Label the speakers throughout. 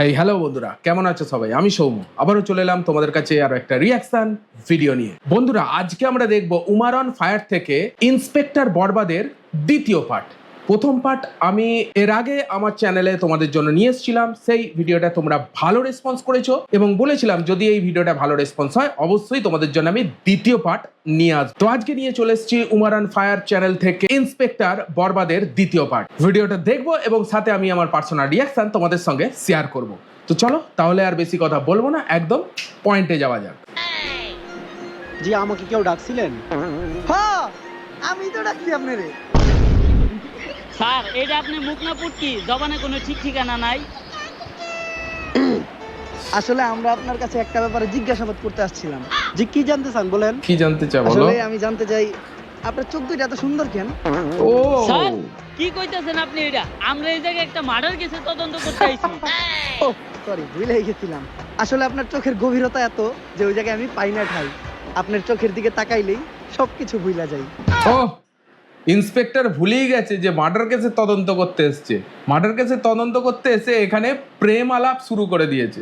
Speaker 1: Hey hello বন্ধুরা, কেমন আছো সবাই? আমি সৌম্য, আবারও চলে এলাম তোমাদের কাছে আরো একটা রিয়াকশন ভিডিও নিয়ে। বন্ধুরা, আজকে আমরা দেখব উমার অন ফায়ার থেকে ইন্সপেক্টর বরবাদের দ্বিতীয় পার্ট। প্রথম পার্ট আমি এর আগে আমার চ্যানেলে তোমাদের জন্য নিয়ে এসেছিলাম। সেই ভিডিওটা তোমরা ভালো রেসপন্স করেছো এবং বলেছিলাম যদি এই ভিডিওটা ভালো রেসপন্স হয় অবশ্যই তোমাদের জন্য আমি দ্বিতীয় পার্ট নিয়ে আসবো। তো আজকে নিয়ে চলে এসেছি উমার অন ফায়ার চ্যানেল থেকে ইন্সপেক্টর বরবাদের দ্বিতীয় পার্ট। ভিডিওটা দেখবো এবং সাথে আমি আমার পার্সোনাল রিয়াকশন তোমাদের সঙ্গে শেয়ার করব। তো চলো তাহলে আর বেশি কথা বলবো না, একদম পয়েন্টে যাওয়া যাক।
Speaker 2: জি, আমাকে কেউ ডাকছিলেন?
Speaker 3: হ্যাঁ, আমি তো ডাকছি আপনারে।
Speaker 4: স্যার, এটা আপনি মুখ না পুটকি, জবানে কোনো ঠিক ঠিকানা নাই।
Speaker 3: আসলে আমরা আপনার কাছে একটা ব্যাপারে জিজ্ঞাসাবাদ করতে আসছিলাম।
Speaker 2: জি, কি জানতে চান বলেন?
Speaker 1: কি জানতে চাও বলো?
Speaker 3: আসলে আমি জানতে চাই আপনার চোখ দুইটা এত সুন্দর কেন?
Speaker 1: ও
Speaker 4: স্যার, কি কইতাছেন আপনি? এটা আমরা এই জায়গায় একটা মার্ডার কেসে তদন্ত করতে আইছি।
Speaker 3: ও সরি, ভুলে গেছিলাম। আসলে আপনার চোখের গভীরতা এত যে ওই জায়গায় আমি পাই না ঠাই। আপনার চোখের দিকে তাকাইলেই সবকিছু ভুলা যায়।
Speaker 1: ও ইন্সপেক্টর ভুলেই গেছে যে মার্ডার কেসে তদন্ত করতে এসেছে। মার্ডার কেসে তদন্ত করতে এসে এখানে প্রেম আলাপ শুরু করে দিয়েছে।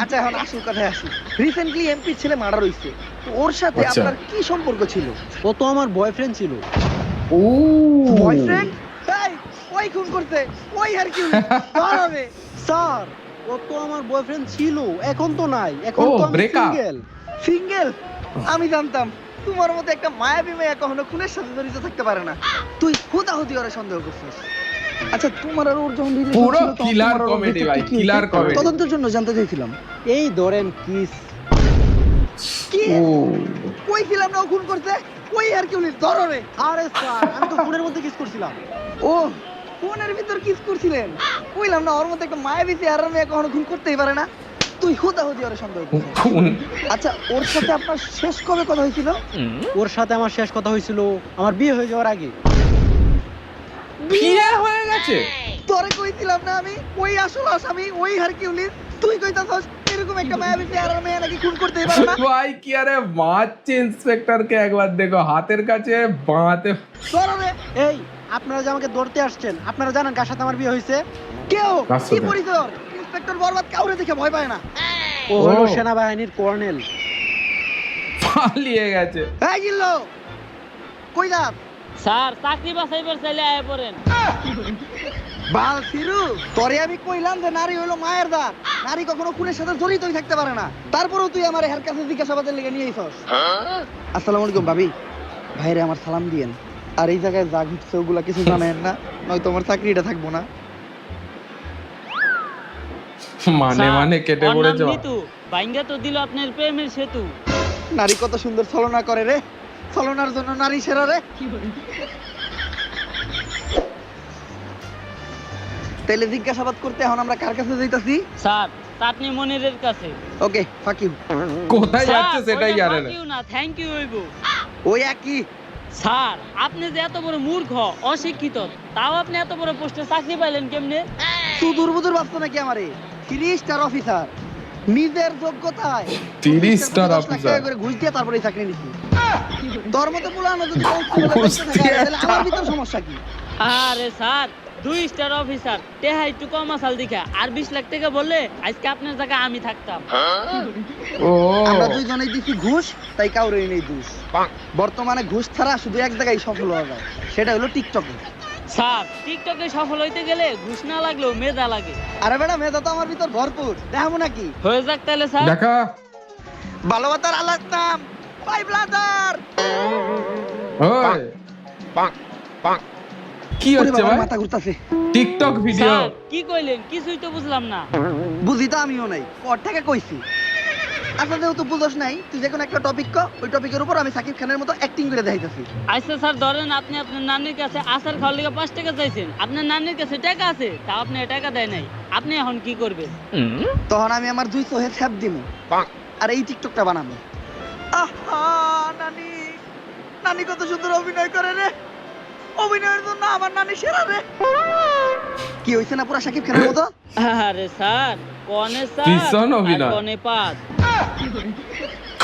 Speaker 3: আচ্ছা, এখন আসল কথায় আসি। রিসেন্টলি এমপি ছেলে মার্ডার হইছে, তো ওর সাথে
Speaker 1: আচ্ছা।
Speaker 3: আপনার কি সম্পর্ক ছিল?
Speaker 2: ও তো আমার বয়ফ্রেন্ড ছিল।
Speaker 1: ও
Speaker 3: বয়ফ্রেন্ড? এই, ওই খুন করতে, ওই আর কি হবে?
Speaker 2: স্যার, ও তো আমার বয়ফ্রেন্ড ছিল, এখন তো নাই। এখন
Speaker 1: ও,
Speaker 2: তো আমি
Speaker 1: break up.
Speaker 2: সিঙ্গেল।
Speaker 3: সিঙ্গেল? আমি জানতাম তোমার মতো একটা মায়াবী মেয়ে কখনো খুনের সাথে জড়িত থাকতে পারে না। তুই হুদাহুদি ওরে সন্দেহ করছিস। আচ্ছা, তোমার আর ওর যখন relation
Speaker 1: পুরো
Speaker 3: ছিল, তখন
Speaker 1: killer
Speaker 3: তোমার আর ওর
Speaker 1: comedy
Speaker 3: ভেতর
Speaker 1: ভাই,
Speaker 3: কি
Speaker 1: killer
Speaker 3: হয়েছে?
Speaker 1: comedy।
Speaker 3: তদন্তের জন্য জানতে চাইছিলাম।
Speaker 2: এই ধরেন কিস।
Speaker 3: কি
Speaker 1: ও
Speaker 3: কইছিলাম না ও খুন করতে? ওই আর কি উনি ধরবে।
Speaker 2: আরে স্যার, আমি তো ফোনের মধ্যে কিস করছিলাম।
Speaker 3: ও ফোনের ভিতর কিস করছিলেন? কইলাম না ওর মতো একটা মায়াবী চেহারার মেয়ে কখনো খুন করতেই পারে না। তুই হুদাহুদি ওরে সন্দেহ করছিস।
Speaker 1: খুন।
Speaker 3: আচ্ছা, ওর সাথে আপনার শেষ কবে কথা হয়েছিল?
Speaker 2: ওর সাথে আমার শেষ কথা হয়েছিল আমার বিয়ে হয়ে যাওয়ার আগে।
Speaker 1: বিয়ে হয়ে গেছে?
Speaker 3: তোরে কইছিলাম না আমি ওই আসল আসামি, ওই হারকিউলিস। তুই কইতাছস এরকম একটা মায়াবী চেহারার মেয়ে নাকি খুন করতেই পারে না?
Speaker 1: ভাই কি আরে মারছে ইন্সপেক্টরকে, একবার দেখো হাতের কাছে বাঁতে।
Speaker 3: ধরবে
Speaker 2: এই, আপনারা যে আমাকে ধরতে আসছেন, আপনারা জানেন কার সাথে আমার বিয়ে হয়েছে?
Speaker 3: কেউ
Speaker 1: কার
Speaker 3: কি
Speaker 1: সাথে?
Speaker 3: পরিচয়? ইন্সপেক্টর বরবাদ কাউরে দেখে ভয় পায় না।
Speaker 2: ও হলো
Speaker 1: ও।
Speaker 2: সেনাবাহিনীর কর্নেল।
Speaker 1: পালিয়ে গেছে।
Speaker 3: এই গিল্লো, কই যাস?
Speaker 4: স্যার, চাকরি বাছাইবার চাইলে আয় পড়েন।
Speaker 3: বাল ফিরু, তোরে আমি কইলাম যে নারী হলো মায়ের দাঁত। নারী কখনো খুনের সাথে জড়িতই থাকতে পারে না। তারপরেও তুই আমার হের কাছে জিজ্ঞাসাবাদের লেগে নিয়ে আইছস। আসসালামু আলাইকুম ভাবি। ভাইরে আমার সালাম দিয়েন। আর এই জায়গায় যা ঘটছে ওগুলা কিছু জানেন না, নয়তো আমার চাকরিটা থাকবো না।
Speaker 1: মানে
Speaker 4: স্যার,
Speaker 1: মানে কেটে
Speaker 4: ওর নাম
Speaker 1: পড়েছে।
Speaker 4: নিতু। বাইঙ্গা তো দিল আপনার প্রেমের সেতু।
Speaker 3: নারী কত সুন্দর ছলনা করে রে, ছলনার জন্য নারী সেরা রে। তাইলে জিজ্ঞাসাবাদ করতে এখন আমরা কার কাছে যাইতাছি?
Speaker 4: স্যার, আপনি মনিরের কাছে।
Speaker 3: ওকে, ফাক ইউ।
Speaker 1: কোথায় যাচ্ছে
Speaker 4: স্যার,
Speaker 1: সেটাই
Speaker 4: ওইটা
Speaker 1: জানে না।
Speaker 4: fuck you না, থ্যাংক ইউ হইব।
Speaker 3: ওই একই।
Speaker 4: স্যার, আপনি যে এত বড় মূর্খ, অশিক্ষিত, তাও আপনি এত বড় পোস্টে চাকরি পাইলেন কেমনে?
Speaker 3: তুই দুর্বুদুর ভাবছো নাকি আমারে? 3 স্টার অফিসার, নিজের যোগ্যতায়
Speaker 1: 30 স্টার
Speaker 3: 10 লাখ
Speaker 1: অফিসার।
Speaker 3: টাকা করে ঘুষ দিয়ে তারপরে চাকরি নিছি। তোর মতো পুলানো যদি
Speaker 1: ঘুষ দিয়ে
Speaker 3: তাহলে আমার ভিতর সমস্যা কি?
Speaker 4: আরে স্যার, 2 স্টার অফিসার, টেহা একটু কম আসাল দেখা, আর 20 লাখ টাকা বললে আজকে আপনার জায়গায় আমি থাকতাম।
Speaker 1: ও
Speaker 3: আমরা দুইজনেই দিছি ঘুষ, তাই কাউরেই নেই দোষ। বর্তমানে ঘুষ ছাড়া শুধু এক জায়গায় সফল হওয়া যায়, সেটা হলো টিকটকে।
Speaker 4: স্যার, টিকটকে সফল হইতে গেলে ঘুষ না লাগলেও মেধা লাগে।
Speaker 3: আরে বেটা, মেধা তো আমার ভিতর ভরপুর, দেখাবো নাকি?
Speaker 4: হয়ে যাক তাহলে স্যার।
Speaker 1: দেখা।
Speaker 3: ভালোবাসার আলাস নাম ভাই ব্লাদার।
Speaker 1: ওই কি হচ্ছে ভাই?
Speaker 3: মাথা ঘুরতাছে।
Speaker 1: TikTok video.
Speaker 4: স্যার, কি কইলেন? কিছুই তো বুঝলাম না।
Speaker 3: বুঝি তো আমিও নাই, পর থেকে কইছি। আচ্ছা, যেহেতু বুঝোস নাই, তুই যে কোনো একটা টপিক ক, ওই টপিকের উপর আমি সাকিব খানের মতো অ্যাক্টিং করে দেখাইতাছি।
Speaker 4: আচ্ছা স্যার, ধরেন আপনি আপনার নানির কাছে আচার খাওয়ার লেগে 5 টাকা চাইছেন। আপনার নানির কাছে টাকা আছে, তা আপনি টাকা দেয় নাই। আপনি এখন কি করবেন?
Speaker 3: তখন আমি আমার 2 চোহে ছ্যাপ দিমু আর এই টিকটকটা বানাবো। আহা, নানি, নানি কত সুন্দর অভিনয় করে রে। অভিনয়ের জন্য আমার নানি সেরা রে। কি হইছে না পুরা সাকিব খানের মতো?
Speaker 4: আরে স্যার, কনে
Speaker 1: ভীষণ
Speaker 4: স্যার আর
Speaker 1: অভিনয়।
Speaker 4: কনে পাত।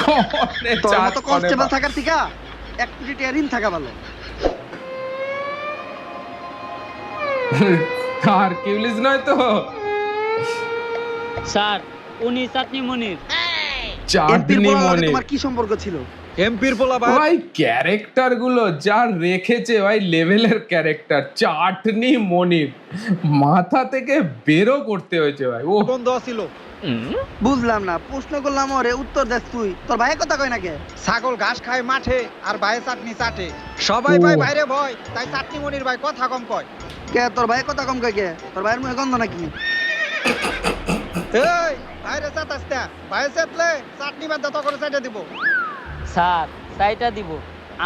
Speaker 1: কনে
Speaker 3: তোর
Speaker 1: চাঁদ,
Speaker 3: মতো
Speaker 1: কনে
Speaker 3: কনস্টেবল
Speaker 1: বাপ।
Speaker 3: থাকার থেকে 1 কোটি টাকা ঋণ থাকা ভালো।
Speaker 1: আর কিউলিস নয় তো?
Speaker 4: স্যার উনি চাটনি মনির।
Speaker 3: এমপির
Speaker 1: চাটনি
Speaker 3: পোলার লগে
Speaker 1: মনে
Speaker 3: তোমার কি সম্পর্ক ছিল?
Speaker 2: এমপির পোলা
Speaker 1: ভাই ক্যারেক্টার গুলো যা রেখেছে ভাই, লেভেলের ক্যারেক্টার। চাটনি মনির মাথা থেকে বেরো করতে হয়েছে ভাই। ও
Speaker 2: বন্ধু ছিল।
Speaker 3: বুঝলাম না, প্রশ্ন করলাম ওরে উত্তর দেস তুই। তোর ভাই কথা কয় না কে?
Speaker 2: ছাগল ঘাস খায় মাঠে আর ভাই চাটনি চাটে। সবাই
Speaker 1: ও।
Speaker 2: ভাই বাইরে ভয়, তাই চাটনি মনির ভাই কথা কম কয়।
Speaker 3: কে তোর ভাই কথা কম কয় কে? তোর ভাইয়ের মুখে গন্ধ নাকি?
Speaker 2: এই বাইরে চাটাস না, বাইরে চাটলে চাটনি বাদ দাও করে চাটে দিব।
Speaker 4: স্যার চাইটা দিব।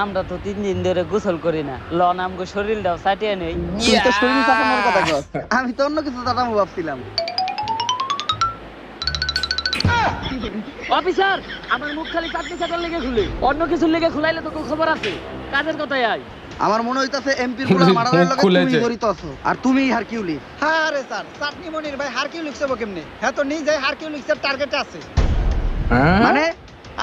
Speaker 4: আমরা তো 3 দিন ধরে গোসল করি না, লন আমগো শরীরটাও চাটিয়ে নেই।
Speaker 3: তুই তো শরীর চাটানোর কথা কস, আমি তো অন্য কিছু চাটামো ভাবছিলাম।
Speaker 4: অফিসার, আমার মুখ খালি চাটনি চাটার লেগে খুলে, অন্য কিছুর লেগে খুলাইলে তো কোনো খবর আছে। কাজের কথাই আয়।
Speaker 3: আমার মনে হইতাছে এমপির পোলা মারার লগে তুমি
Speaker 1: খুলেছে।
Speaker 3: জড়িত আছো, আর তুমি হারকিউলিস।
Speaker 2: হ্যাঁ রে স্যার, চাটনি মনির ভাই হারকিউ লিখছে কেমনে? হ্যাঁ তো নিজে হারকিউ লিখছে টার্গেটে আছে।
Speaker 1: হ্যাঁ?
Speaker 3: মানে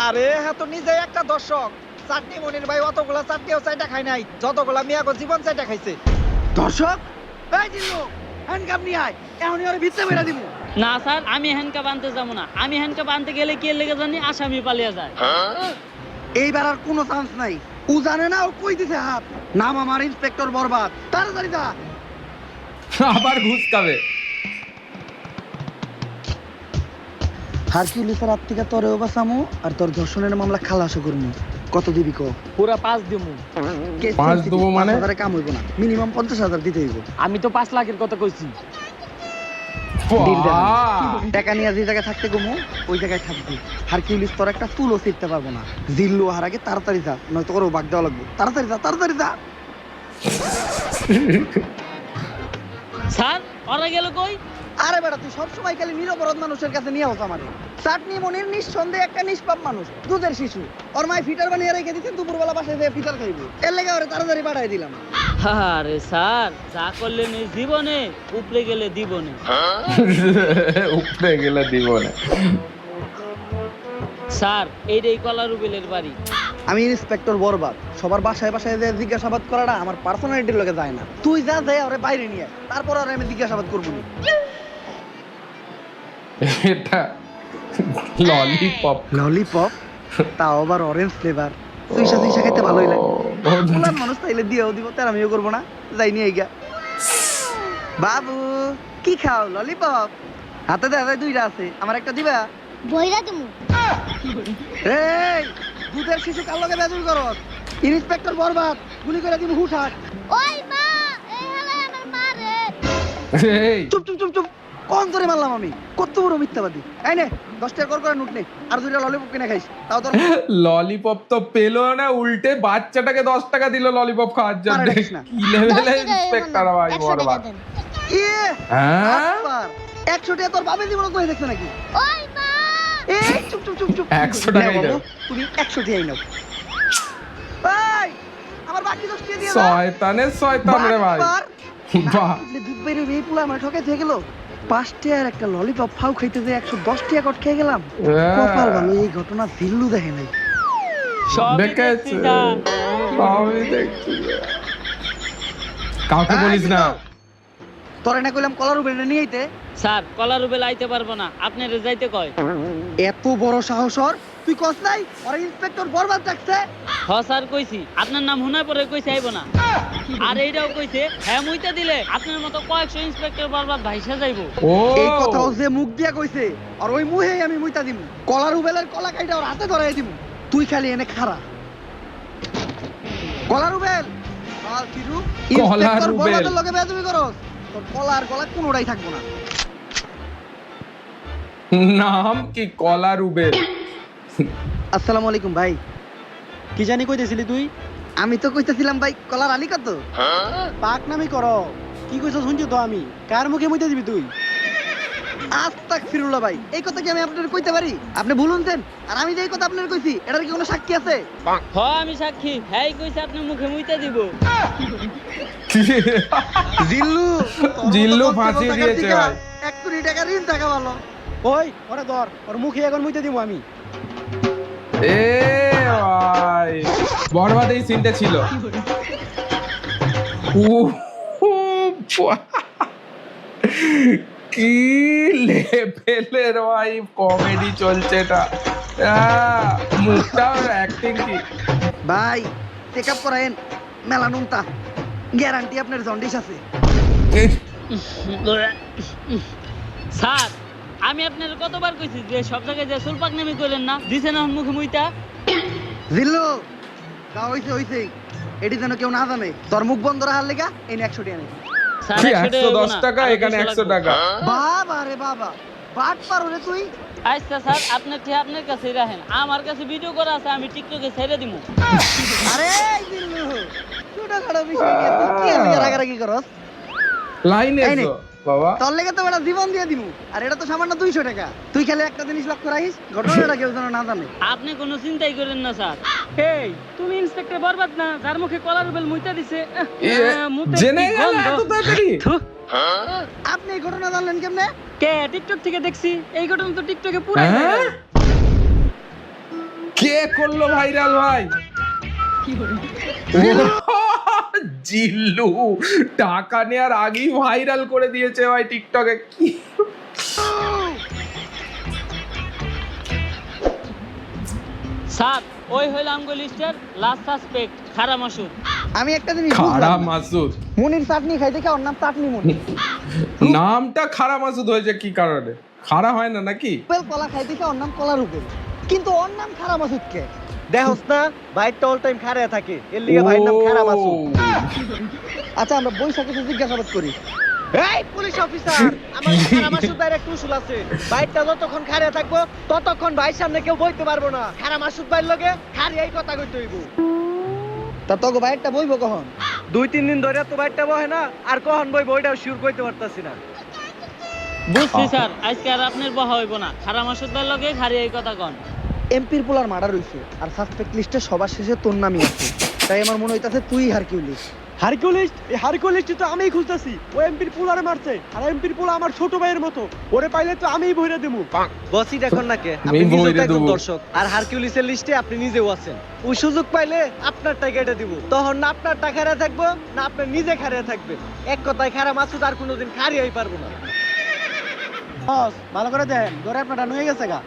Speaker 2: আরে হ্যাঁ তো নিজে একটা দর্শক। চাটনি মনির ভাই অতগুলা চাটনিও চাইটা খায় নাই, যতগুলা মিয়াগো জীবন চাইটা খাইছে।
Speaker 3: দর্শক, এই জিল্লু, হ্যান্ডকাপ নিয়ে আয়, এখনই ওরে ভিতরে বেরা দিমু।
Speaker 4: না স্যার, আমি হ্যান্ডকাপ আনতে যাবো না। আমি হ্যান্ডকাপ আনতে গেলে কি লেগে জানি আসামি পালিয়ে যায়।
Speaker 3: এইবার আর কোনো চান্স নাই। ও জানে না ও কই দিছে হাত। নাম আমার ইন্সপেক্টর বরবাদ, তাড়াতাড়ি যা।
Speaker 1: আবার ঘুষ খাবে।
Speaker 3: হারকিউলিসের হাত থেকে তোরেও বাঁচামু, আর তোর ধর্ষণের মামলা খালাসও করমু। কত দিবি কো?
Speaker 4: পুরা 5 দিমু।
Speaker 3: কেস
Speaker 1: 5
Speaker 3: sensitive,
Speaker 1: দেবো মানে?
Speaker 3: 5,000 কাম হইব না, মিনিমাম 50,000 দিতে হইব।
Speaker 4: আমি তো 5 লাখের কথা কইছি।
Speaker 3: Deal done.
Speaker 1: বাহ!
Speaker 3: টাকা নিয়ে যে জায়গায় থাকতে গমু ওই জায়গায় থাকবি। হারকিউলিস তোর একটা চুলও ছিটতে পারবো না। জিল্লু হার আগে তাড়াতাড়ি যা, নয়তো ওরও বাগ দেওয়া লাগবে। তাড়াতাড়ি যা, তাড়াতাড়ি যা।
Speaker 4: স্যার, ওরা গেল কই?
Speaker 3: আরে বেটা, তুই সবসময় খালি নিরপরাধ মানুষের কাছে নিয়ে আস আমারে। চাটনি মনির নিঃসন্দেহে একটা নিষ্পাপ মানুষ, দুধের শিশু। ওর মায় ফিটার বানিয়ে রেখে দিচ্ছেন, দুপুরবেলা বাসায় যেয়ে ফিটার খাইবো। এর লেগে ওরে তাড়াতাড়ি পাঠাই দিলাম।
Speaker 4: আরে স্যার, যা করলেন এই জীবনে, উপরে গেলে দিবনে।
Speaker 1: উপরে গেলে দিব না।
Speaker 4: স্যার, এইটাই কলারুবেলের বাড়ি।
Speaker 3: আমি ইন্সপেক্টর বরবাদ। সবার বাসায় বাসায় যে জিজ্ঞাসাবাদ করাটা আমার পার্সোনালিটির লগে যায় না। তুই যা যাই ওরে বাইরে নিয়ে আয়, তারপর আর আমি জিজ্ঞাসাবাদ করবো না।
Speaker 1: এটা ললিপপ।
Speaker 3: ললিপপ, তাও আবার অরেঞ্জ ফ্লেভার। সুইসা সুইসা খেতে ভালোই লাগে। বললাম মানুষ তাইলে দিয়েও দিব, তার আমিও করবো না। যাই নিয়ে গা। বাবু কি খাও? ললিপপ? হাতে দেখা যায় 2টা আছে, আমার একটা দিবা?
Speaker 5: বইরা দিমু।
Speaker 3: এই দুধের শিশু কার লগে বেজুল করস? ইন্সপেক্টর বরবাদ, গুলি করে দিব হুটহাট।
Speaker 5: ওই মা, এই হালাই আমার মা রে।
Speaker 1: এই
Speaker 3: চুপ চুপ চুপ চুপ, কোন ধরে মারলাম আমি? কত বড় মিথ্যাবাদী। এই নে 10 টাকা করে নোট নে, আর 2টা ললিপপ কিনে খাইস, তাও তোর
Speaker 1: ললিপপ তো পেলো না, উল্টে বাচ্চাটাকে 10 টাকা দিল ললিপপ খাওয়ার জন্য।
Speaker 3: আরে দেখিস না।
Speaker 1: কি লেভেলের ইন্সপেক্টর ভাই
Speaker 5: 100 টাকা
Speaker 1: বরবাদ।
Speaker 5: দেন।
Speaker 3: ইয়ে
Speaker 1: হ্যাঁ?
Speaker 3: আবার 100 টাকা তোর বাপের জীবনে কই দেখছ নাকি?
Speaker 5: ওই মা।
Speaker 3: এই চুপ চুপ চুপ চুপ।
Speaker 1: 100 টাকাই
Speaker 3: নাও বাবু,
Speaker 1: দাও।
Speaker 3: তুমি 100 টাকাই নাও। এই আমার বাকি 10 টাকা দিয়ে দাও।
Speaker 1: শয়তানের শয়তান রে ভাই।
Speaker 3: বাটপার।
Speaker 1: বাহ।
Speaker 3: না, দুধ বাইরে এই পোলা আমার ঠকে থেকে গেল। 5 টাকার একটা ললিপপ ফাউ খাইতে যে 110 টাকা কট খেয়ে গেলাম। কপাল ভালো, এই ঘটনা জিল্লু দেখে নাই।
Speaker 4: সবই
Speaker 1: দেখেছে।
Speaker 4: দেখছি স্যার।
Speaker 1: আমি দেখছি। কাউকে বলিস না।
Speaker 3: তোরে না কইলাম কলার উপরে নিয়ে আইতে।
Speaker 4: স্যার, কলারুবেল আইতে পারবো না, আপনারে যাইতে কয়।
Speaker 3: এত বড় সাহস ওর, তুই কস নাই আর ইন্সপেক্টর বরবাদ ডাকছে?
Speaker 4: হ স্যার কইছি, আপনার নাম হুনায় পরে কইছে আইবো না। আর এইটাও কইছে, হ্যাঁ মুইতে দিলে আপনার মতো কয়েকশো ইন্সপেক্টর বরবাদ ভাইসা যাইবো।
Speaker 1: ও
Speaker 3: এই কথাও যে মুখ দিয়া কইছে, আর ওই মুহেই আমি মুইতা দিমু। কলার উবেলের কলা কাইটা ওর হাতে ধরাই দিমু। তুই খালি এনে খাড়া। কলার উবেল, আর কিরু ইন্সপেক্টর
Speaker 1: উবেল।
Speaker 3: বরবাদের লগে বেয়াদবি করস, তোর কলা আর গলা কোনোটাই থাকবো না।
Speaker 1: নাম কি? কলা রুবেল।
Speaker 3: আসসালামু আলাইকুম ভাই।
Speaker 2: কি জানি কইতেছিলি তুই?
Speaker 3: আমি তো কইতেছিলাম ভাই, কলার আলী কত?
Speaker 2: পাক নামি করো। কি কইছস শুনছি তো আমি। কার মুখে মুইতে দিবি তুই?
Speaker 3: আস্তাগফিরুল্লাহ ভাই, এই কথা কি আমি আপনাদের কইতে পারি? আপনি ভুলুনছেন, আর আমি যে এই কথা আপনাদের কইছি, এটার কি কোনো সাক্ষী আছে?
Speaker 4: হ আমি সাক্ষী, হ্যাঁ কইছে আপনার মুখে মুইতে দিব।
Speaker 3: জিল্লু,
Speaker 1: জিল্লু ফাঁসি দিয়েছে ভাই।
Speaker 3: 1 কোটি টাকা ঋণ থাকা ভালো।
Speaker 2: ওই ওরে ধর, ওর মুখে এখন মুইতে দিব আমি।
Speaker 1: এ ভাই বরবাদ এই সিনটা ছিল। উ, উ, কি লেভেলের ভাই কমেডি চলছে এটা। মুখটা অ্যাক্টিং কি
Speaker 3: ভাই চেক আপ করায়েন, মেলানোনটা গ্যারান্টি আপনার জন্ডিস আছে।
Speaker 4: স্যার আমি আপনার কতবার কইছি যে সব জায়গায় যে সুলপাক নেমে করেন না, দিছেন এখন মুখে মুইতা।
Speaker 3: জিল্লু তা হইছে এটি যেন কেউ না জানে। তোর মুখ বন্ধ রাখার লেগা এই 100 টাকা নেই।
Speaker 4: স্যার
Speaker 1: 110 টাকা, এখানে 100 টাকা।
Speaker 3: বাবা রে বাবা, বাট পারো রে তুই।
Speaker 4: আচ্ছা স্যার আপনার ঠিক আপনার কাছেই রাখেন, আমার কাছে ভিডিও করা আছে, আমি টিকটকে ছেড়ে দিমু।
Speaker 3: আরে জিল্লু ছোটখাটো বিষয় নিয়ে তুই কি এর লাগা রাগারাগি করস?
Speaker 1: লাইনে
Speaker 3: এই নে।
Speaker 1: এসো বাবা।
Speaker 3: তোর লেগে তো বেটা জীবন দিয়ে দিমু, আর এটা তো সামান্য 200 টাকা। তুই খালি একটা জিনিস লক্ষ্য রাখিস, ঘটনাটা কেউ যেন না জানে।
Speaker 4: আপনি কোনো চিন্তাই করেন না স্যার। এই তুমি ইন্সপেক্টর বরবাদ না, যার মুখে কলার বেল মুইতা দিছে। মুতে
Speaker 1: জেনে
Speaker 4: কি
Speaker 1: গেল
Speaker 4: গন্ধ।
Speaker 1: এত তাড়াতাড়ি?
Speaker 4: থু,
Speaker 3: আপনি এই ঘটনা জানলেন কেমনে?
Speaker 4: কে টিকটক থেকে দেখছি, এই ঘটনা তো টিকটকে পুরাই
Speaker 1: হ্যাঁ?
Speaker 4: ভাইরাল।
Speaker 1: কে করলো ভাইরাল ভাই? জিল্লু টাকা নেওয়ার আগেই ভাইরাল করে দিয়েছে ভাই টিকটকে। কি
Speaker 4: স্যার ওই হইল আমগো লিস্টের লাস্ট সাসপেক্ট খারা মাসুদ।
Speaker 3: আমি একটা জিনিস
Speaker 1: খারা
Speaker 3: বুঝলাম না।
Speaker 1: মাসুদ,
Speaker 3: মুনির চাটনি খাইতে কি ওর নাম চাটনি মুনি?
Speaker 1: নামটা খারা মাসুদ হয়েছে কি কারণে? খারা হয় না নাকি?
Speaker 3: রুবেল কলা খাইতে কি ওর নাম কলা রুবেল, কিন্তু ওর নাম খারা মাসুদ কে?
Speaker 2: দেখোস না ভাইটা অল টাইম খাড়া থাকে, এর লিগে ভাইয়ের নাম খাড়া মাসুদ।
Speaker 3: আচ্ছা আমরা বৈশাখীতে জিজ্ঞাসাবাদ করি।
Speaker 2: এই পুলিশ অফিসার, আমার খাড়া মাসুদ ভাইয়ের একটা উসুল আছে। ভাইটা যতক্ষণ খাড়া থাকবো ততক্ষণ ভাইয়ের সামনে কেউ বইতে পারবো না। খাড়া মাসুদ ভাইয়ের লগে খাড়িয়াই কথা কইতে হইব।
Speaker 3: তা তোকে বাইরটা বইবো কখন?
Speaker 2: 2-3 দিন ধরে তো ভাইটা বহে না, আর কখন বইব ওইটাও শিওর কইতে পারতাছি না।
Speaker 4: বুঝছি স্যার, আজকে আর আপনার বহা হইব না, খারা মাসুদ ভাইয়ের লগে খারি এই কথা কন।
Speaker 3: এমপির পোলার মার্ডার হইছে, আর সাসপেক্ট লিস্টে সবার শেষে তোর নামই আছে। তাই আমার মনে হইতাছে তুই হারকিউলিস।
Speaker 2: হারকিউলিস? এই হারকিউলিস তো আমিই খুঁজতাছি। ও এমপির পুলারে মারছে, আর এমপির পুলা আমার ছোট ভাইয়ের মতো। ওরে পাইলে তো আমিই বইরা দেবো। বসই দেখুন না কে, আপনি
Speaker 1: আমি
Speaker 2: নিজেও
Speaker 1: বইরা
Speaker 2: তো একজন
Speaker 1: দেবো।
Speaker 2: দর্শক, আর হারকিউলিসের লিস্টে আপনি নিজেও আছেন। ওই সুযোগ পাইলে আপনার টাকাটা দিব, তখন না আপনার টাকা হারা থাকবো, না আপনি নিজে খারিয়া থাকবেন। এক কথায় খারা মাসুদ আর কোনোদিন খারিয়াই পারবো না।
Speaker 3: বস ভালো করে দেন, ধরে আপনারটা হয়ে গেছে গা।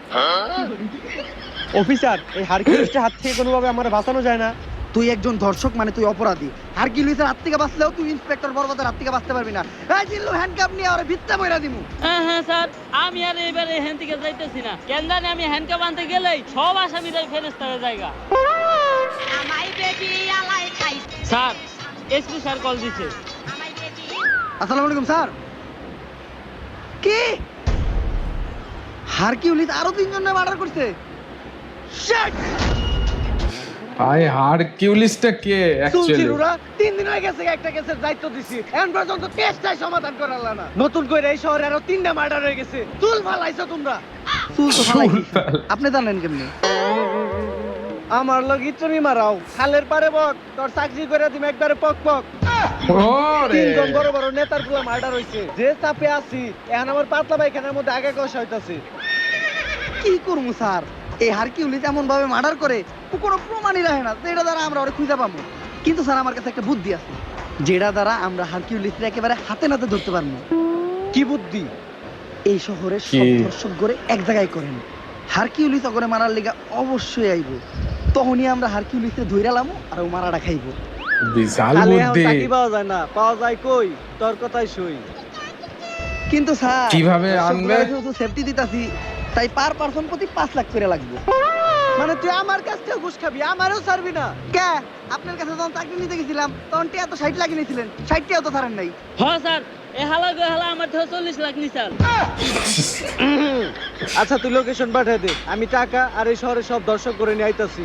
Speaker 2: অফিসার, এই হারকিউলিসের হাত থেকে কোনোভাবে আমার বাঁচানো যায় না?
Speaker 3: তুই একজন ধর্ষক মানে তুই অপরাধী। হারকিউলিসের হাত থেকে বাঁচলেও তুই ইন্সপেক্টর বরবাদের হাত থেকে বাঁচতে পারবি না। এই জিল্লু হ্যান্ডকাপ নিয়ে ওরে ভিত্তা বইরা দিমু।
Speaker 4: হ্যাঁ হ্যাঁ স্যার, আমি আর এবারে হ্যান থেকে যাইতেছি না। কেন জানি আমি হ্যান্ডকাপ আনতে গেলেই সব আসামিরাই ফেরেস্তা হয়ে জায়গা। স্যার এসপি স্যার কল দিছে।
Speaker 3: আসসালামু আলাইকুম স্যার। কি হারকিউলিস আরো 3 জনের মার্ডার করছে? শিট!
Speaker 1: ভাই হারকিউলিসটা কে অ্যাকচুয়ালি?
Speaker 2: সুলচিরুরা 3 দিন হয়ে গেছে একটা কেসের দায়িত্ব দিছি, এখন পর্যন্ত কেসটাই সমাধান করালা না। নতুন করে এই শহরে আরো 3টা মার্ডার হয়ে গেছে। চুল ফালাইছো তোমরা।
Speaker 3: চুল তো ফালাই দিছে। আপনি জানেন কেমনে?
Speaker 2: আমার লগ ইচুরি মারাও, খালের পারে বক, তোর চাকরি করে দিম একবারে পক পক।
Speaker 1: ওরে
Speaker 2: 3 জন বড় বড় নেতার গুলো মার্ডার হইছে। যে চাপে আছি, এখন আমার পাতলা পায়খানার মধ্যে আগে কষা হইতাছে।
Speaker 3: কি করবো স্যার? এই হারকিউলিস এমন ভাবে মার্ডার করে ও কোনো প্রমাণই রাখে না, যেটা দ্বারা আমরা ওরে খুঁজে পাবো। কিন্তু স্যার আমার কাছে একটা বুদ্ধি আছে, যেটা দ্বারা আমরা হারকিউলিসকে একেবারে হাতে নাতে ধরতে পারবো।
Speaker 2: কি বুদ্ধি?
Speaker 3: এই শহরে সব
Speaker 1: কি?
Speaker 3: ধর্ষক করে এক জায়গায় করেন, হারকিউলিস ওগরে মারার লিগা অবশ্যই আইব। তখনই আমরা হারকিউলিসে ধইরালামু আর ও মারাটা খাইব।
Speaker 1: বিশাল
Speaker 2: খালি এখন
Speaker 1: বুদ্ধি।
Speaker 2: চাকরি পাওয়া যায় না, পাওয়া যায় কই? তোর কথাই সই।
Speaker 3: কিন্তু স্যার
Speaker 1: কিভাবে আনবে?
Speaker 3: সেফটি দিতাছি, তাই পার পারসন প্রতি 5 লাখ করে লাগবে।
Speaker 2: মানে তুই আমার কাছ থেকে ঘুষ খাবি, আমারও ছাড়বি না?
Speaker 3: কে? আপনার কাছে যখন চাকরি নিতে গেছিলাম তখন টিয়া তো 60 লাখ নিয়েছিলেন, 60 টিয়াও তো ছাড়েন নাই।
Speaker 4: হ্যাঁ স্যার, এ হালা গো হালা আমার থেকে 40 লাখ নিছাল।
Speaker 2: আচ্ছা তুই লোকেশন পাঠিয়ে দে, আমি টাকা আর এই শহরে সব দর্শক করে নিয়ে আইতাছি।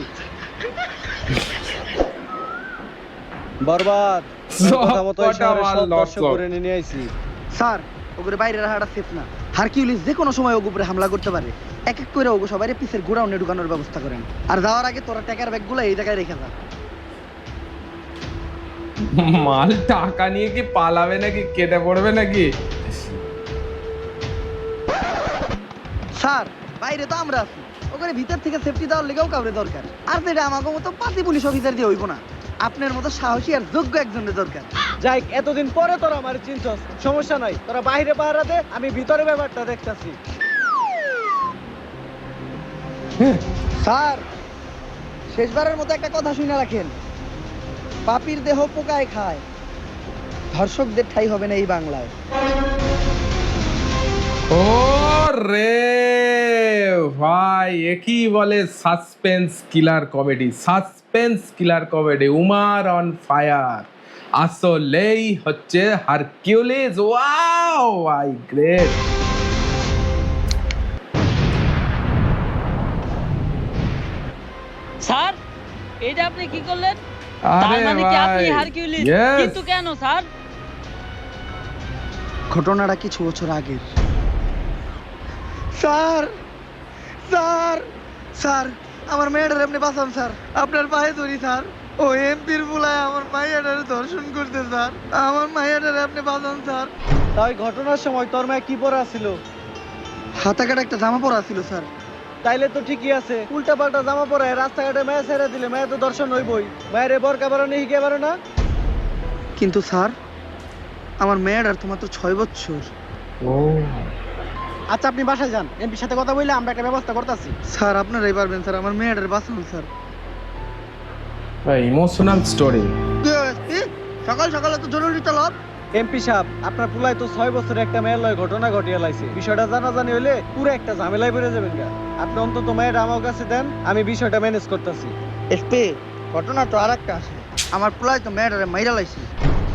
Speaker 2: বরবাদ, তোর কথা মতো এই শহরে সব দর্শক করে নিয়ে আইছি।
Speaker 3: স্যার ওগুলো বাইরে রাখাটা সেফ না। হারকিউলিস যে কোনো সময় ওগুলো উপরে হামলা করতে পারে। এক এক করে ওগো সবাই পিসের গোডাউনে ঢুকানোর ব্যবস্থা করেন, আর যাওয়ার আগে তোরা টাকার ব্যাগগুলো এই জায়গায় রেখে যা।
Speaker 1: মাল টাকা নিয়ে কি পালাবে নাকি, কেটে পড়বে নাকি?
Speaker 3: স্যার বাইরে তো আমরা আছি, ওখানে ভিতর থেকে সেফটি দেওয়ার লেগেও কাউরে দরকার। আর যেটা আমাকে মতো 5 পুলিশ অফিসার দিয়ে হইব না, আপনার মতো সাহসী আর যোগ্য একজনের দরকার।
Speaker 2: যাই এতদিন পরে তোরা আমার চিনছস, সমস্যা নাই, তোরা বাইরে পাহারা দে, আমি ভিতরে ব্যাপারটা দেখতাছি।
Speaker 3: স্যার শেষবারের মতো একটা কথা শুনে রাখেন, পাপির দেহ পোকায় খায়, ধর্ষকদের ঠাঁই হবে না এই বাংলায়।
Speaker 1: ও রে ভাই, একই বলে suspense killer comedy, suspense killer comedy. Umar on fire আসলেই হচ্ছে হারকিউলিস। ওয়াও ভাই, গ্রেট।
Speaker 4: স্যার, এটা আপনি কি করলেন? তার
Speaker 1: আরে
Speaker 4: মানে কি আপনি
Speaker 1: ভাই,
Speaker 4: হারকিউলিস?
Speaker 1: yes.
Speaker 4: কিন্তু কেন স্যার?
Speaker 3: ঘটনাটা কিছু বছর আগের। স্যার স্যার স্যার আমার মেয়েটার আপনি বাঁচান স্যার, আপনার পায়ে ধরি স্যার। ও এমপির বুলায় আমার মাইয়াটারে ধর্ষণ করতে স্যার, আমার মাইয়াটারে আপনি বাঁচান স্যার।
Speaker 2: তাই ঘটনার সময় তোর মায়ে কি পরা ছিল?
Speaker 3: হাতা কাটা একটা জামা পরা ছিল স্যার।
Speaker 2: তাইলে তো ঠিকই আছে, উল্টা পাল্টা জামা পরে রাস্তাঘাটে মায়া ছেড়ে দিলে মায়া তো দর্শন হইবই। মায়ের বরকা বারো নেই কে বারো না?
Speaker 3: কিন্তু স্যার আমার মেয়েটার তো মাত্র 6 বছর।
Speaker 1: ও
Speaker 2: আচ্ছা আপনি বাসায় যান, এমপির সাথে কথা বললে আমরা একটা ব্যবস্থা করতেছি।
Speaker 3: স্যার আপনারাই পারবেন স্যার, আমার মেয়েটার বাঁচান স্যার।
Speaker 1: Emotional story.
Speaker 3: সকাল সকালে তো জরুরি তলব।
Speaker 2: এমপি সাহেব, আপনার পুলায় তো 6 বছরের একটা মেয়ের লয় ঘটনা ঘটিয়ে লাইছে, বিষয়টা জানাজানি হলে পুরো একটা ঝামেলায় বেড়ে যাবেন গা। আপনি অন্তত মেয়েটা আমার কাছে দেন, আমি বিষয়টা ম্যানেজ করতেছি।
Speaker 3: এসপি ঘটনা তো আর একটা আছে, আমার পোলায় তো মেয়েটারে মাইরা লাইছে।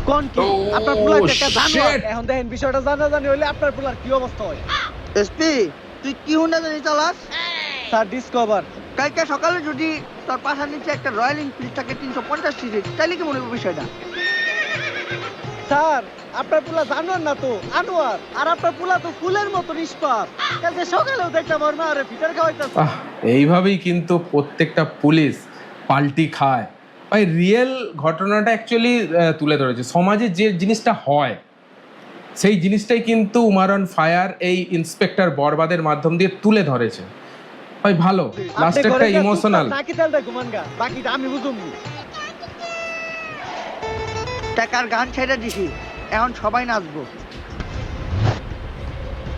Speaker 2: কোন কি?
Speaker 1: Oh,
Speaker 2: আপনার পুলায় তো একটা জানোয়ার।
Speaker 1: shit!
Speaker 2: এখন দেখেন বিষয়টা জানাজানি হলে আপনার পুলার কি অবস্থা হয়।
Speaker 3: এসপি তুই কি হুন্ডা জানি চালাস?
Speaker 2: Sir discover.
Speaker 3: কালকে সকালে যদি তোর পাশার নিচে একটা রয়্যাল এনফিল্ড থাকে 350 সিসি, তাইলে কি মনে হবে বিষয়টা?
Speaker 2: স্যার আপনার পুলা জানোয়ার না তো আনোয়ার, আর আপনার পুলা তো ফুলের মতো নিষ্পাপ। কালকে সকালেও দেখলাম ওর মা আরে ফিটার খাওয়াইতাছে।
Speaker 1: এইভাবেই কিন্তু প্রত্যেকটা পুলিশ পাল্টি খায় ভাই। রিয়েল ঘটনাটা অ্যাকচুয়ালি তুলে ধরেছে, সমাজে যে জিনিসটা হয় সেই জিনিসটাই কিন্তু উমার অন ফায়ার এই ইন্সপেক্টর বরবাদের মাধ্যম দিয়ে তুলে ধরেছে ভাই। ভালো, লাস্ট একটা ইমোশনাল।
Speaker 2: নাকি তেলটা ঘুমান গা, বাকিটা আমি বুঝুম।
Speaker 3: টাকার গান ছেড়ে দিছি, এখন সবাই নাচবো।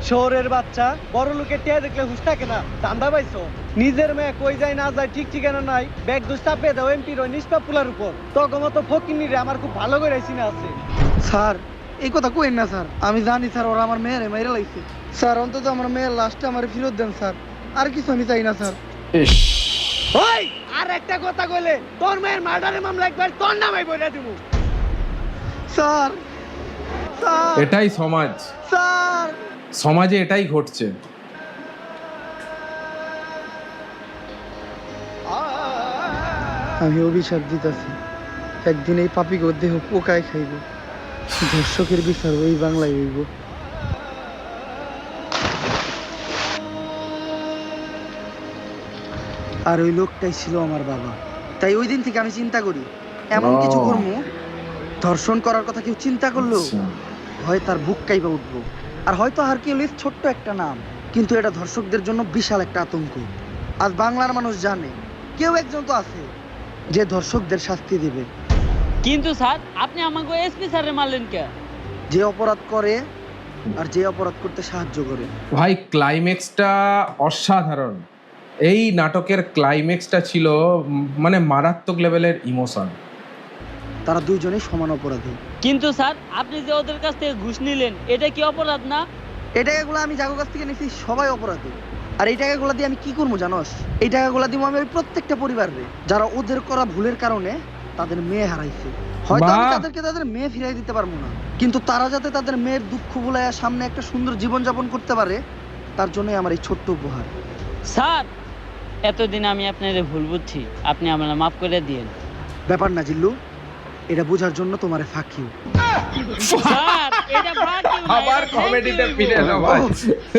Speaker 2: শহরের বাচ্চা বড় লোকের টিয়া দেখলে হুশ থাকে না, দান্দা পাইছো। নিজের মেয়ে কই যায় না যায় ঠিক ঠিকানা নাই, ব্যাগ দোষ চাপিয়ে দাও এমপির ওই নিষ্পাপ পুলার উপর। তখন মতো ফকিনি রে আমার খুব ভালো করে চিনা আছে।
Speaker 3: স্যার এই কথা কইেন না স্যার, আমি জানি স্যার ওরা আমার মেয়েরে মাইরা লাইছে। স্যার অন্তত আমার মেয়ের লাশটা আমার ফেরত দেন স্যার, আর কিছু আমি চাই না স্যার।
Speaker 1: ইস,
Speaker 2: ওই আর একটা কথা কইলে তোর মেয়ের মার্ডারের মামলা একবার তোর নামাই বইলা দিব।
Speaker 3: স্যার স্যার
Speaker 1: এটাই সমাজ,
Speaker 3: স্যার
Speaker 1: সমাজে এটাই ঘটছে।
Speaker 3: আমি অভিশাপ দিতেছি, একদিন এই পাপিকে দেহ পোকায় খাইব, ধর্ষকের বিচার ওই বাংলায় হইব। আর ওই লোকটাই ছিল আমার বাবা। তাই ওই দিন থেকে আমি চিন্তা করি, এমন কিছু
Speaker 1: ও।
Speaker 3: কর্ম ধর্ষণ করার কথা কেউ চিন্তা করলো
Speaker 1: আচ্ছা।
Speaker 3: হয় তার বুক কাইবা উঠবো। আর হয়তো হারকিউলিস ছোট্ট একটা নাম, কিন্তু এটা ধর্ষকদের জন্য বিশাল একটা আতঙ্ক। আজ বাংলার মানুষ জানে কেউ একজন তো আছে যে ধর্ষকদের শাস্তি দিবে।
Speaker 4: কিন্তু স্যার, আপনি আমাকে এসপি স্যারের মারলেন কে?
Speaker 3: যে অপরাধ করে আর যে অপরাধ করতে সাহায্য করে।
Speaker 1: ভাই ক্লাইম্যাক্সটা অসাধারণ। এই নাটকের ক্লাইম্যাক্সটা ছিল মানে মারাত্মক লেভেলের ইমোশন।
Speaker 3: তারা দুইজনেই সমান অপরাধী।
Speaker 4: কিন্তু স্যার, আপনি যে ওদের কাছ থেকে ঘুষ নিলেন, এটা কি অপরাধ না?
Speaker 3: এই টাকাগুলো আমি যাগো কাছ থেকে নিছি সবাই অপরাধী। আর এই টাকাগুলো দিয়ে আমি কি করবো জানোস? এই টাকাগুলো দিব আমি ওই প্রত্যেকটা পরিবারে যারা ওদের করা ভুলের কারণে তাদের মেয়ে হারাইছে। হয়তো আমি
Speaker 1: বাহ!
Speaker 3: তাদেরকে তাদের মেয়ে ফিরাই দিতে পারবো না, কিন্তু তারা যাতে তাদের মেয়ের দুঃখ ভুলাইয়া সামনে একটা সুন্দর জীবন যাপন করতে পারে, তার জন্যই আমার এই ছোট্ট উপহার।
Speaker 4: স্যার, এতদিন আমি আপনার ভুল বুঝছি, আপনি আমার মাফ করে দিয়েন।
Speaker 3: ব্যাপার না জিল্লু, এটা বোঝার জন্য তোমারে ফাঁকি।
Speaker 4: স্যার, এটা ভাগ্য না,
Speaker 1: আবার
Speaker 4: এটা
Speaker 1: কমেডিতে
Speaker 4: thank you।
Speaker 1: ফিরে এলো ভাই।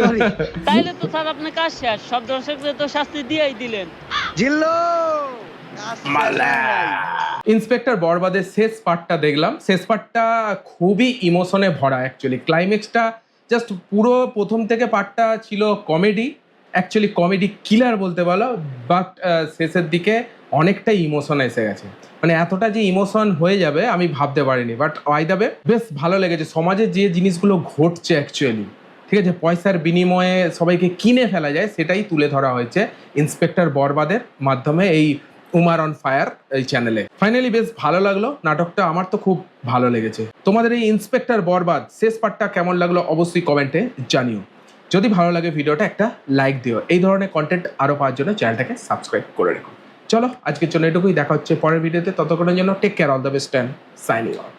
Speaker 3: সরি
Speaker 4: তাইলে তো স্যার আপনার কাজ শেষ, সব দর্শকদের তো শাস্তি দিয়েই দিলেন।
Speaker 3: জিল্লু।
Speaker 1: ইন্সপেক্টর বরবাদের শেষ পার্টটা দেখলাম, শেষ পার্টটা খুবই ইমোশনে ভরা। অ্যাকচুয়ালি ক্লাইম্যাক্সটা জাস্ট পুরো প্রথম থেকে পার্টটা ছিল কমেডি, অ্যাকচুয়ালি কমেডি কিলার বলতে বলো, বাট শেষের দিকে অনেকটাই ইমোশন এসে গেছে। মানে এতটা যে ইমোশন হয়ে যাবে আমি ভাবতে পারিনি, বাট ওয়াই দ্য ওয়ে বেশ ভালো লেগেছে। সমাজে যে জিনিসগুলো ঘটছে অ্যাকচুয়ালি, ঠিক আছে, পয়সার বিনিময়ে সবাইকে কিনে ফেলা যায়, সেটাই তুলে ধরা হয়েছে ইন্সপেক্টর বরবাদের মাধ্যমে এই উমার অন ফায়ার এই চ্যানেলে। ফাইনালি বেশ ভালো লাগলো নাটকটা, আমার তো খুব ভালো লেগেছে। তোমাদের এই ইন্সপেক্টর বরবাদ শেষ পার্টটা কেমন লাগলো অবশ্যই কমেন্টে জানিও। যদি ভালো লাগে ভিডিওটা একটা লাইক দিও। এই ধরনের কন্টেন্ট আরও পাওয়ার জন্য চ্যানেলটাকে সাবস্ক্রাইব করে রেখো। চলো আজকের জন্য এটুকুই, দেখা হচ্ছে পরের ভিডিওতে। ততক্ষণের জন্য take care, all the best and signing of.